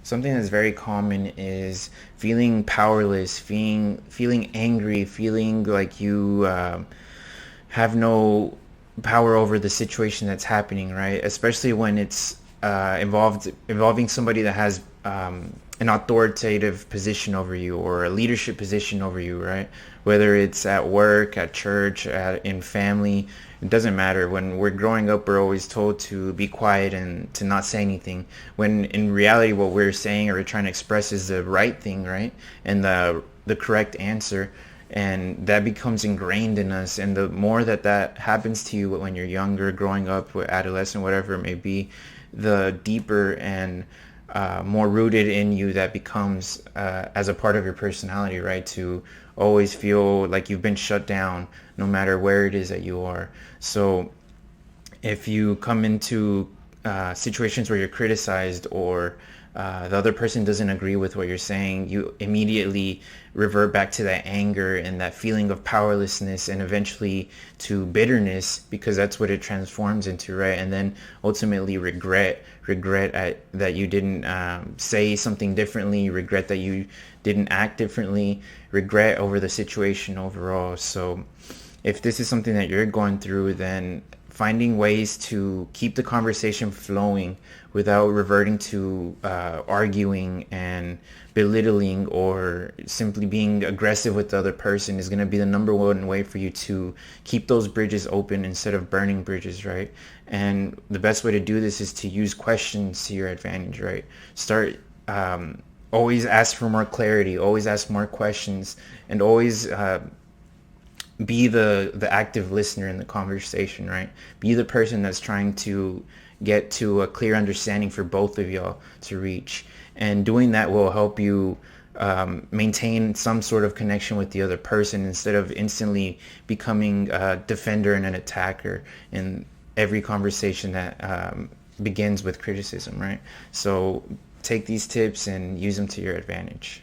something that's very common is feeling powerless, feeling angry, feeling like you have no power over the situation that's happening, right? Especially when it's involving somebody that has an authoritative position over you or a leadership position over you, right? Whether it's at work, at church, in family, it doesn't matter. When we're growing up, we're always told to be quiet and to not say anything. When in reality, what we're saying or we're trying to express is the right thing, right? And the correct answer, and that becomes ingrained in us. And the more that that happens to you when you're younger, growing up, adolescent, whatever it may be, the deeper and more rooted in you that becomes as a part of your personality, right? To always feel like you've been shut down no matter where it is that you are. So if you come into situations where you're criticized or the other person doesn't agree with what you're saying, you immediately revert back to that anger and that feeling of powerlessness and eventually to bitterness, because that's what it transforms into, right? And then ultimately regret that you didn't say something differently, regret that you didn't act differently, regret over the situation overall. So if this is something that you're going through, then finding ways to keep the conversation flowing without reverting to arguing and belittling or simply being aggressive with the other person is going to be the number one way for you to keep those bridges open instead of burning bridges, right? And the best way to do this is to use questions to your advantage, right? Start always ask for more clarity, always ask more questions, and always be the active listener in the conversation, right? Be the person that's trying to get to a clear understanding for both of y'all to reach. And doing that will help you maintain some sort of connection with the other person instead of instantly becoming a defender and an attacker in every conversation that begins with criticism, right? So take these tips and use them to your advantage.